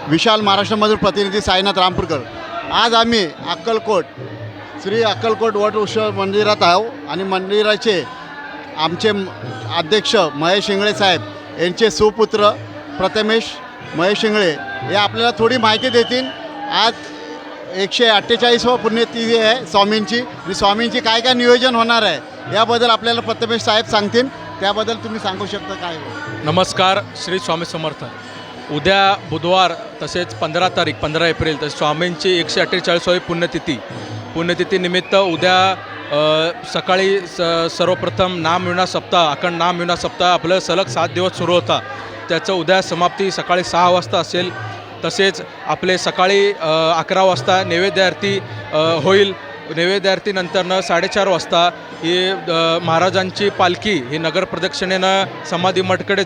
विशाल महाराष्ट्रामधून प्रतिनिधी साईनाथ रामपूरकर। आज आम्ही अक्कलकोट श्री अक्कलकोट वट उत्सव मंदिरात आहो आणि मंदिराचे आमचे अध्यक्ष महेश इंगळे साहेब यांचे सुपुत्र प्रथमेश महेश इंगळे हे आपल्याला थोडी माहिती देतील। आज 148वा पुण्यतिथी आहे स्वामींची आणि स्वामींची काय काय नियोजन होणार आहे याबद्दल आपल्याला प्रथमेश साहेब सांगतील, त्याबद्दल तुम्ही सांगू शकता काय? नमस्कार, श्री स्वामी समर्थ। उद्या बुधवार तसेच 15 एप्रिल तसेच स्वामींची 148वी पुण्यतिथीनिमित्त उद्या सकाळी सर्वप्रथम नामविना सप्ताह, अखंड नामविना सप्ताह आपलं सलग 7 दिवस सुरू होता, त्याचं उद्या समाप्ती सकाळी 6 वाजता असेल। तसेच आपले सकाळी 11 वाजता नैवेद्य आरती होईल। नैवेद्य आरतीनंतरनं 4:30 वाजता ही महाराजांची पालखी ही नगर प्रदक्षिणेनं समाधी मठकडे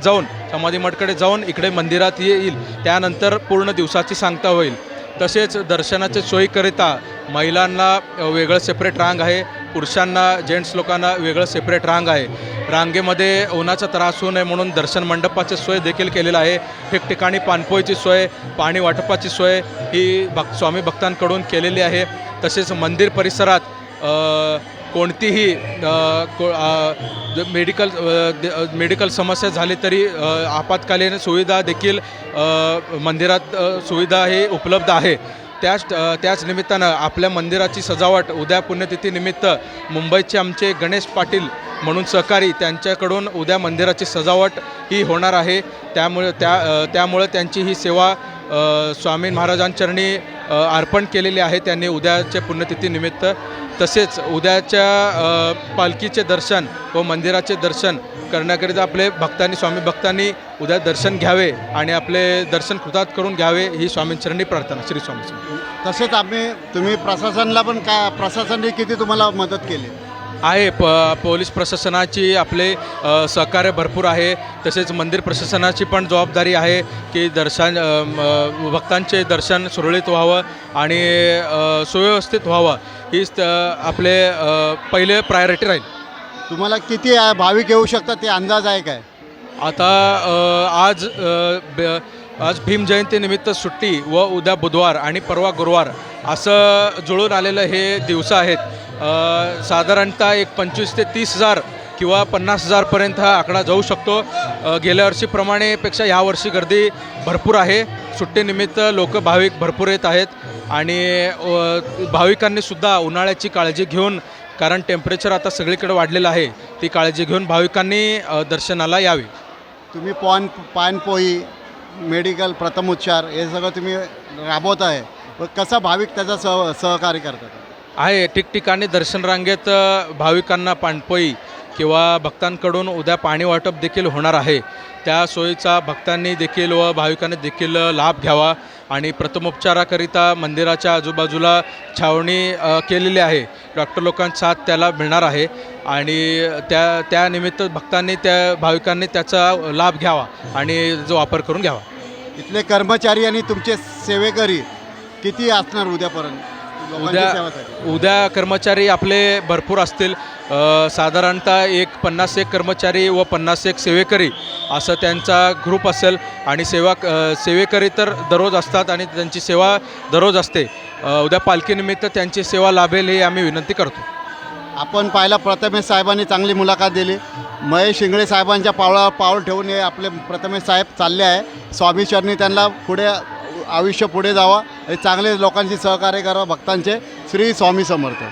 जाऊन इकडे मंदिरात येईल। त्यानंतर पूर्ण दिवसाची सांगता होईल। तसेच दर्शनाच्या सोयीकरिता महिलांना वेगळं सेपरेट रांग आहे, पुरुषांना जेंट्स लोकांना वेगळं सेपरेट रांग आहे। रांगेमध्ये उन्हाचा त्रास होऊ नये म्हणून दर्शन मंडपाची सोय देखील केलेलं आहे। ठिकठिकाणी पाणपोईची सोय, पाणी वाटपाची सोय ही स्वामी भक्तांकडून केलेली आहे। तसेच मंदिर परिसरात कोणतीही मेडिकल समस्या झाली तरी आपत्कालीन सुविधा देखील मंदिरात सुविधा ही उपलब्ध आहे। त्याच निमित्तानं आपल्या मंदिराची सजावट उद्या पुण्यतिथीनिमित्त मुंबईचे आमचे गणेश पाटील म्हणून सहकारी त्यांच्याकडून उद्या मंदिराची सजावट ही होणार आहे। त्यामुळे त्यांची ही सेवा स्वामी महाराजांचरणी अर्पण केलेली आहे त्यांनी उद्याच्या पुण्यतिथीनिमित्त। तसेच उद्याच्या पालखीचे दर्शन व मंदिराचे दर्शन करण्याकरिता आपले स्वामी भक्तांनी उद्या दर्शन घ्यावे आणि आपले दर्शन कृतार्थ करून घ्यावे ही स्वामींचरणी प्रार्थना। श्री स्वामी। तसेच तुम्ही प्रशासनाला पण प्रशासनाने किती तुम्हाला मदत केली आहे? पोलीस प्रशासनाची आपले सहकार्य भरपूर आहे। तसेच मंदिर प्रशासनाची पण जबाबदारी आहे की भक्तांचे दर्शन सुरळीत व्हावं आणि सुव्यवस्थित व्हावं हीच आपले पहिले प्रायोरिटी राहील। तुम्हाला किती भाविक येऊ शकतात ते अंदाज आहे काय? आता आज भीम जयंतीनिमित्त सुट्टी व उद्या बुधवार आणि परवा गुरुवार असं जुळून आलेलं हे दिवस आहेत। साधारणतः एक 25 ते 30 हजार किंवा 50 हजारपर्यंत हा आकडा जाऊ शकतो। गेल्या वर्षीप्रमाणे पेक्षा यावर्षी गर्दी भरपूर आहे। सुट्टीनिमित्त भाविक भरपूर येत आहेत आणि भाविकांनीसुद्धा उन्हाळ्याची काळजी घेऊन, कारण टेम्परेचर आता सगळीकडे वाढलेलं आहे, ती काळजी घेऊन भाविकांनी दर्शनाला यावे। तुम्ही पानपोई मेडिकल प्रथमोपचार हे सगळं तुम्ही राबवत आहे, कसा भाविक त्याचा सहकार्य करतात आहे? ठिकठिकाणी दर्शन रांगेत भाविकांना पाणपोई किंवा भक्तांकडून उद्या पाणी वाटप देखील होणार आहे। त्या सोयीचा भक्तांनी देखील व भाविकांनी देखील लाभ घ्यावा आणि प्रथमोपचाराकरिता मंदिराच्या आजूबाजूला छावणी केलेली आहे। डॉक्टर लोकांचा साथ त्याला मिळणार आहे आणि त्यानिमित्त भाविकांनी त्याचा लाभ घ्यावा आणि जो वापर करून घ्यावा। इथले कर्मचारी आणि तुमचे सेवेकरी किती असणार उद्यापर्यंत? उद्या कर्मचारी आपले भरपूर असतील। साधारणतः 50 कर्मचारी व 50 सेवेकरी असं त्यांचा ग्रुप असेल आणि सेवेकरी तर दररोज असतात आणि त्यांची सेवा दररोज असते। उद्या पालखीनिमित्त त्यांची सेवा लाभेल ही आम्ही विनंती करतो। आपण पाहिला प्रथमेश साहेबांनी चांगली मुलाखत दिली। महेश इंगळे साहेबांच्या पाऊल ठेवून हे आपले प्रथमेश साहेब चालले आहे। स्वामीचरणी त्यांना आयुष्य पुढे जावं, चांगले लोकांशी सहकार्य करावं भक्तांचे। श्री स्वामी समर्थ।